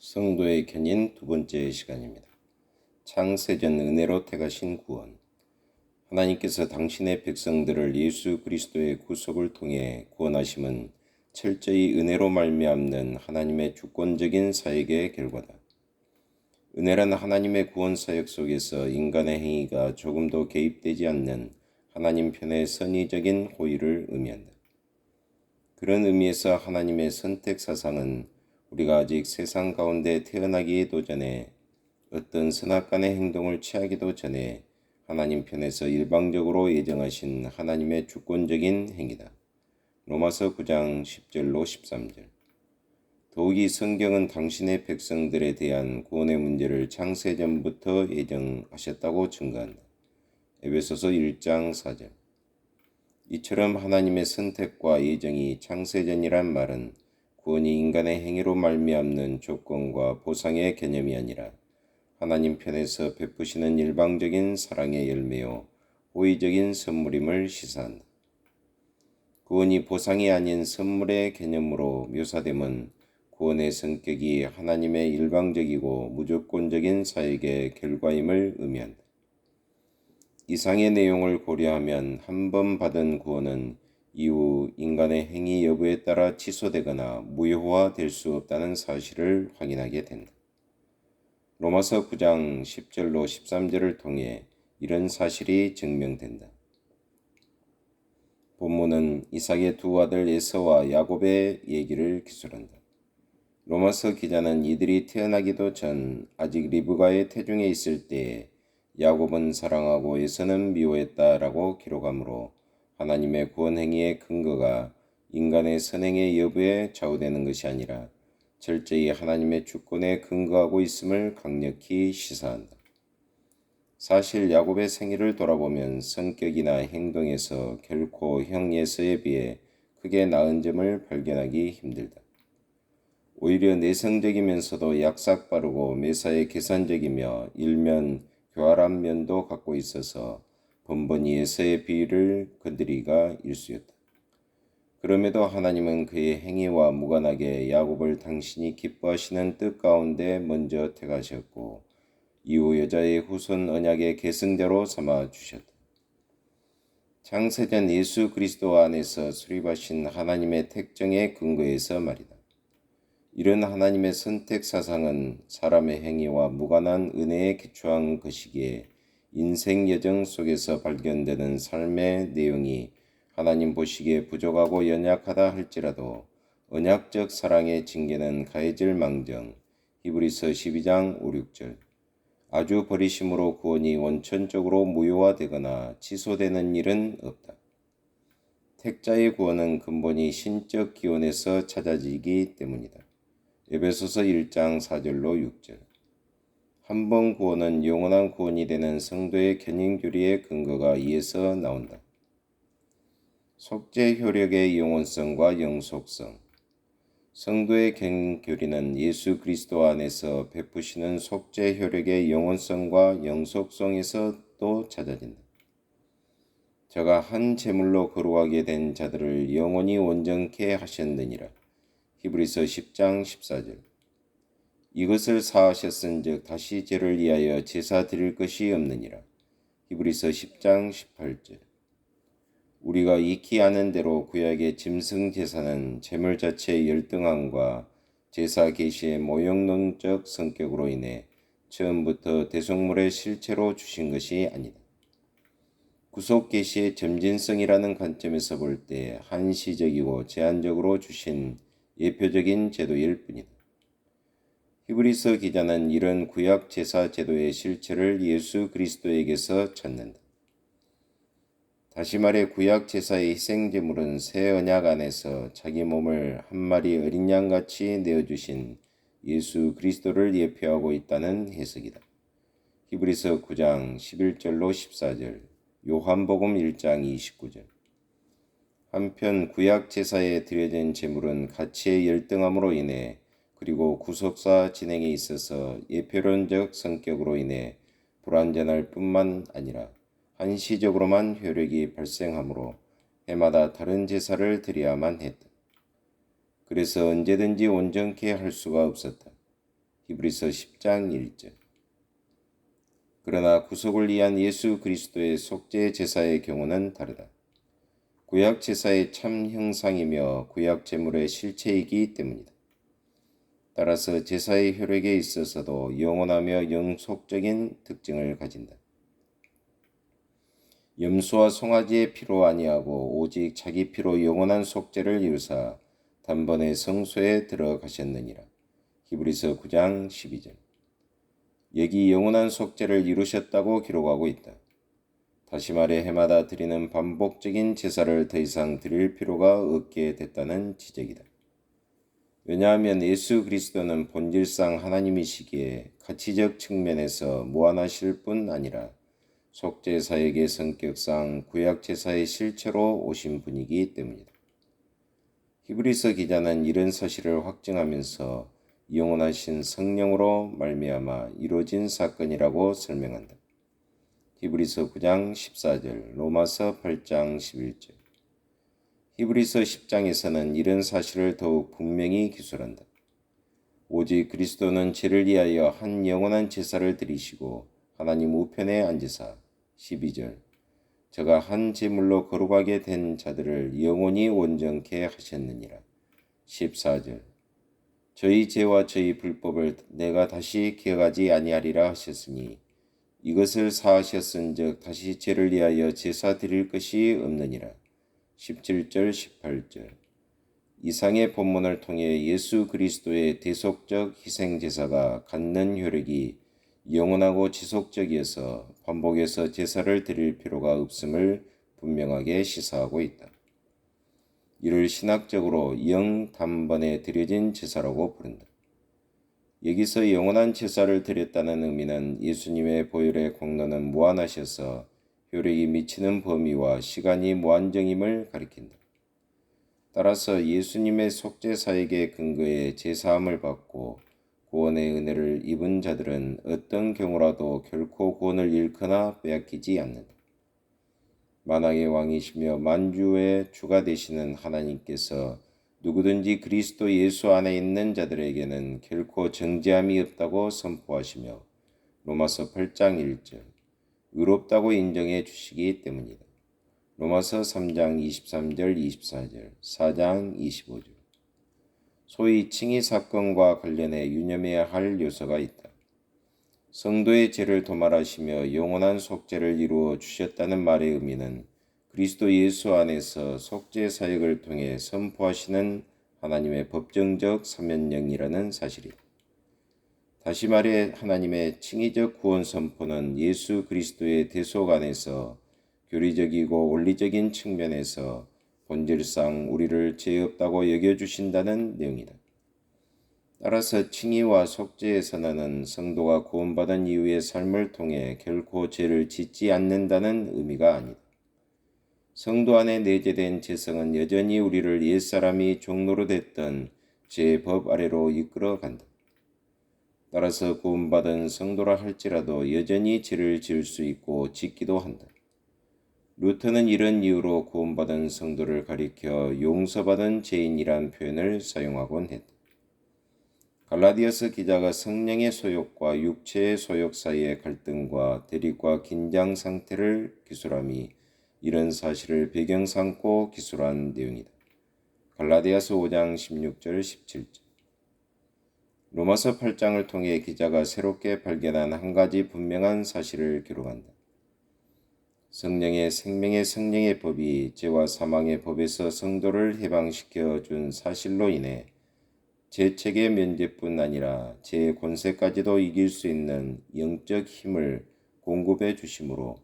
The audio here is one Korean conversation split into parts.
성도의 견인 두 번째 시간입니다. 창세전 은혜로 택하신 구원. 하나님께서 당신의 백성들을 예수 그리스도의 구속을 통해 구원하심은 철저히 은혜로 말미암는 하나님의 주권적인 사역의 결과다. 은혜란 하나님의 구원 사역 속에서 인간의 행위가 조금도 개입되지 않는 하나님 편의 선의적인 호의를 의미한다. 그런 의미에서 하나님의 선택 사상은 우리가 아직 세상 가운데 태어나기에도 전에 어떤 선악간의 행동을 취하기도 전에 하나님 편에서 일방적으로 예정하신 하나님의 주권적인 행위다. 로마서 9장 10절로 13절. 더욱이 성경은 당신의 백성들에 대한 구원의 문제를 창세전부터 예정하셨다고 증거한다. 에베소서 1장 4절. 이처럼 하나님의 선택과 예정이 창세전이란 말은 구원이 인간의 행위로 말미암는 조건과 보상의 개념이 아니라 하나님 편에서 베푸시는 일방적인 사랑의 열매요 호의적인 선물임을 시사한다. 구원이 보상이 아닌 선물의 개념으로 묘사됨은 구원의 성격이 하나님의 일방적이고 무조건적인 사역의 결과임을 의미한다. 이상의 내용을 고려하면 한 번 받은 구원은 이후 인간의 행위 여부에 따라 취소되거나 무효화될 수 없다는 사실을 확인하게 된다. 로마서 9장 10절로 13절을 통해 이런 사실이 증명된다. 본문은 이삭의 두 아들 에서와 야곱의 얘기를 기술한다. 로마서 기자는 이들이 태어나기도 전 아직 리브가의 태중에 있을 때에 야곱은 사랑하고 에서는 미워했다라고 기록하므로 하나님의 구원 행위의 근거가 인간의 선행의 여부에 좌우되는 것이 아니라 철저히 하나님의 주권에 근거하고 있음을 강력히 시사한다. 사실 야곱의 생애를 돌아보면 성격이나 행동에서 결코 형 에서에 비해 크게 나은 점을 발견하기 힘들다. 오히려 내성적이면서도 약삭빠르고 매사에 계산적이며 일면 교활한 면도 갖고 있어서 번번이 에서의 비위를 건드리기가 일쑤였다. 그럼에도 하나님은 그의 행위와 무관하게 야곱을 당신이 기뻐하시는 뜻 가운데 먼저 택하셨고 이후 여자의 후손 언약의 계승자로 삼아 주셨다. 창세전 예수 그리스도 안에서 수립하신 하나님의 택정의 근거에서 말이다. 이런 하나님의 선택 사상은 사람의 행위와 무관한 은혜에 기초한 것이기에 인생 여정 속에서 발견되는 삶의 내용이 하나님 보시기에 부족하고 연약하다 할지라도 언약적 사랑의 징계는 가해질 망정. 히브리서 12장 5, 6절. 아주 버리심으로 구원이 원천적으로 무효화되거나 취소되는 일은 없다. 택자의 구원은 근본이 신적 기원에서 찾아지기 때문이다. 에베소서 1장 4절로 6절. 한 번 구원은 영원한 구원이 되는 성도의 견인교리의 근거가 이에서 나온다. 속죄 효력의 영원성과 영속성. 성도의 견인교리는 예수 그리스도 안에서 베푸시는 속죄 효력의 영원성과 영속성에서 또 찾아진다. 저가 한 제물로 거룩하게 된 자들을 영원히 온전케 하셨느니라. 히브리서 10장 14절. 이것을 사하셨은즉 다시 죄를 위하여 제사 드릴 것이 없느니라. 히브리서 10장 18절. 우리가 익히 아는 대로 구약의 짐승 제사는 제물 자체의 열등함과 제사 계시의 모형론적 성격으로 인해 처음부터 대속물의 실체로 주신 것이 아니다. 구속 계시의 점진성이라는 관점에서 볼 때 한시적이고 제한적으로 주신 예표적인 제도일 뿐이다. 히브리서 기자는 이런 구약 제사 제도의 실체를 예수 그리스도에게서 찾는다. 다시 말해 구약 제사의 희생제물은 새 언약 안에서 자기 몸을 한 마리 어린 양같이 내어주신 예수 그리스도를 예표하고 있다는 해석이다. 히브리서 9장 11절로 14절, 요한복음 1장 29절. 한편 구약 제사에 드려진 제물은 가치의 열등함으로 인해 그리고 구속사 진행에 있어서 예표론적 성격으로 인해 불완전할 뿐만 아니라 한시적으로만 효력이 발생하므로 해마다 다른 제사를 드려야만 했다. 그래서 언제든지 온전케 할 수가 없었다. 히브리서 10장 1절. 그러나 구속을 위한 예수 그리스도의 속죄 제사의 경우는 다르다. 구약 제사의 참 형상이며 구약 제물의 실체이기 때문이다. 따라서 제사의 효력에 있어서도 영원하며 영속적인 특징을 가진다. 염소와 송아지의 피로 아니하고 오직 자기 피로 영원한 속죄를 이루사 단번에 성소에 들어가셨느니라. 히브리서 9장 12절. 여기 영원한 속죄를 이루셨다고 기록하고 있다. 다시 말해 해마다 드리는 반복적인 제사를 더 이상 드릴 필요가 없게 됐다는 지적이다. 왜냐하면 예수 그리스도는 본질상 하나님이시기에 가치적 측면에서 무한하실 뿐 아니라 속죄사역의 성격상 구약제사의 실체로 오신 분이기 때문이다. 히브리서 기자는 이런 사실을 확증하면서 영원하신 성령으로 말미암아 이루어진 사건이라고 설명한다. 히브리서 9장 14절, 로마서 8장 11절. 히브리서 10장에서는 이런 사실을 더욱 분명히 기술한다. 오직 그리스도는 죄를 위하여 한 영원한 제사를 드리시고 하나님 우편에 앉으사 12절. 저가 한 제물로 거룩하게 된 자들을 영원히 온전케 하셨느니라. 14절. 저희 죄와 저희 불법을 내가 다시 기억하지 아니하리라 하셨으니 이것을 사하셨은즉 다시 죄를 위하여 제사 드릴 것이 없느니라. 17절 18절. 이상의 본문을 통해 예수 그리스도의 대속적 희생 제사가 갖는 효력이 영원하고 지속적이어서 반복해서 제사를 드릴 필요가 없음을 분명하게 시사하고 있다. 이를 신학적으로 영단번에 드려진 제사라고 부른다. 여기서 영원한 제사를 드렸다는 의미는 예수님의 보혈의 공로는 무한하셔서 효력이 미치는 범위와 시간이 무한정임을 가리킨다. 따라서 예수님의 속죄 사역의 근거에 제사함을 받고 구원의 은혜를 입은 자들은 어떤 경우라도 결코 구원을 잃거나 빼앗기지 않는다. 만왕의 왕이시며 만주의 주가 되시는 하나님께서 누구든지 그리스도 예수 안에 있는 자들에게는 결코 정죄함이 없다고 선포하시며 로마서 8장 1절 의롭다고 인정해 주시기 때문이다. 로마서 3장 23절 24절 4장 25절. 소위 칭의 사건과 관련해 유념해야 할 요소가 있다. 성도의 죄를 도말하시며 영원한 속죄를 이루어 주셨다는 말의 의미는 그리스도 예수 안에서 속죄 사역을 통해 선포하시는 하나님의 법정적 사면령이라는 사실이다. 다시 말해 하나님의 칭의적 구원 선포는 예수 그리스도의 대속 안에서 교리적이고 원리적인 측면에서 본질상 우리를 죄 없다고 여겨주신다는 내용이다. 따라서 칭의와 속죄의 선언은 성도가 구원받은 이후의 삶을 통해 결코 죄를 짓지 않는다는 의미가 아니다. 성도 안에 내재된 죄성은 여전히 우리를 옛사람이 종로로 됐던 죄의 법 아래로 이끌어 간다. 따라서 구원받은 성도라 할지라도 여전히 죄를 지을 수 있고 짓기도 한다. 루터는 이런 이유로 구원받은 성도를 가리켜 용서받은 죄인이란 표현을 사용하곤 했다. 갈라디아서 기자가 성령의 소욕과 육체의 소욕 사이의 갈등과 대립과 긴장 상태를 기술함이 이런 사실을 배경 삼고 기술한 내용이다. 갈라디아서 5장 16절 17절. 로마서 8장을 통해 기자가 새롭게 발견한 한 가지 분명한 사실을 기록한다. 성령의 생명의 성령의 법이 죄와 사망의 법에서 성도를 해방시켜 준 사실로 인해 죄책의 면제뿐 아니라 죄의 권세까지도 이길 수 있는 영적 힘을 공급해 주심으로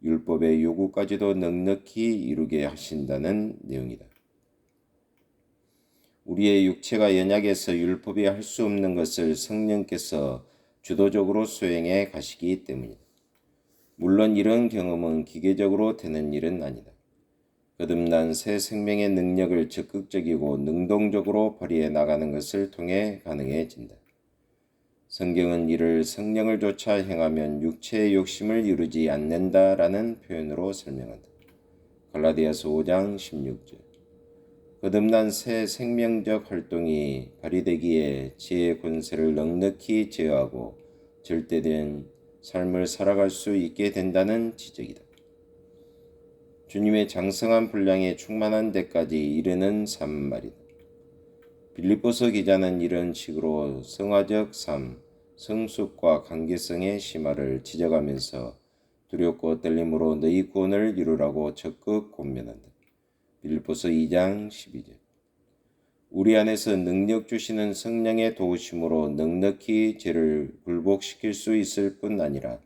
율법의 요구까지도 넉넉히 이루게 하신다는 내용이다. 우리의 육체가 연약해서 율법이 할 수 없는 것을 성령께서 주도적으로 수행해 가시기 때문이다. 물론 이런 경험은 기계적으로 되는 일은 아니다. 거듭난 새 생명의 능력을 적극적이고 능동적으로 발휘해 나가는 것을 통해 가능해진다. 성경은 이를 성령을 쫓아 행하면 육체의 욕심을 이루지 않는다라는 표현으로 설명한다. 갈라디아서 5장 16절. 거듭난 새 생명적 활동이 발휘되기에 지혜의 권세를 넉넉히 제어하고 절대된 삶을 살아갈 수 있게 된다는 지적이다. 주님의 장성한 분량에 충만한 데까지 이르는 삶 말이다. 빌립보서 기자는 이런 식으로 성화적 삶, 성숙과 관계성의 심화를 지적하면서 두렵고 떨림으로 너희 구원을 이루라고 적극 권면한다. 빌립보서 2장 12절. 우리 안에서 능력 주시는 성령의 도우심으로 넉넉히 죄를 굴복시킬 수 있을 뿐 아니라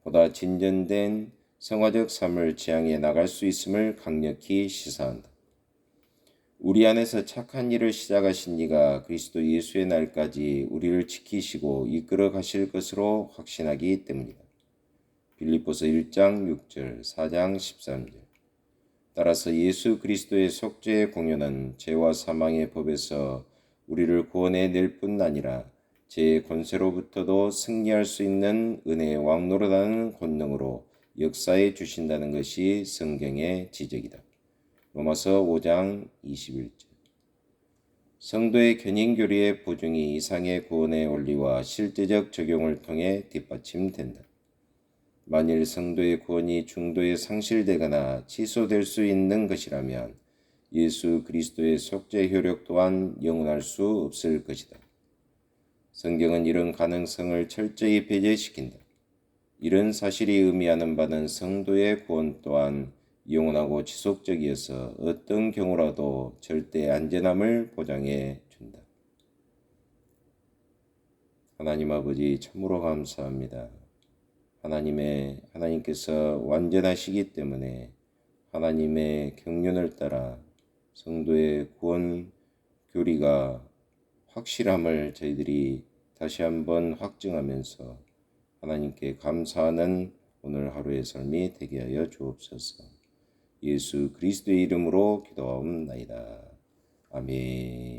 보다 진전된 성화적 삶을 지향해 나갈 수 있음을 강력히 시사한다. 우리 안에서 착한 일을 시작하신 이가 그리스도 예수의 날까지 우리를 지키시고 이끌어 가실 것으로 확신하기 때문이다. 빌립보서 1장 6절, 4장 13절. 따라서 예수 그리스도의 속죄의 공연은 죄와 사망의 법에서 우리를 구원해 낼 뿐 아니라 죄의 권세로부터도 승리할 수 있는 은혜의 왕노릇하는 권능으로 역사해 주신다는 것이 성경의 지적이다. 로마서 5장 21절. 성도의 견인교리의 보증이 이상의 구원의 원리와 실제적 적용을 통해 뒷받침된다. 만일 성도의 구원이 중도에 상실되거나 취소될 수 있는 것이라면 예수 그리스도의 속죄 효력 또한 영원할 수 없을 것이다. 성경은 이런 가능성을 철저히 배제시킨다. 이런 사실이 의미하는 바는 성도의 구원 또한 영원하고 지속적이어서 어떤 경우라도 절대 안전함을 보장해 준다. 하나님 아버지 참으로 감사합니다. 하나님께서 완전하시기 때문에 하나님의 경륜을 따라 성도의 구원 교리가 확실함을 저희들이 다시 한번 확증하면서 하나님께 감사하는 오늘 하루의 삶이 되게 하여 주옵소서. 예수 그리스도의 이름으로 기도하옵나이다. 아멘.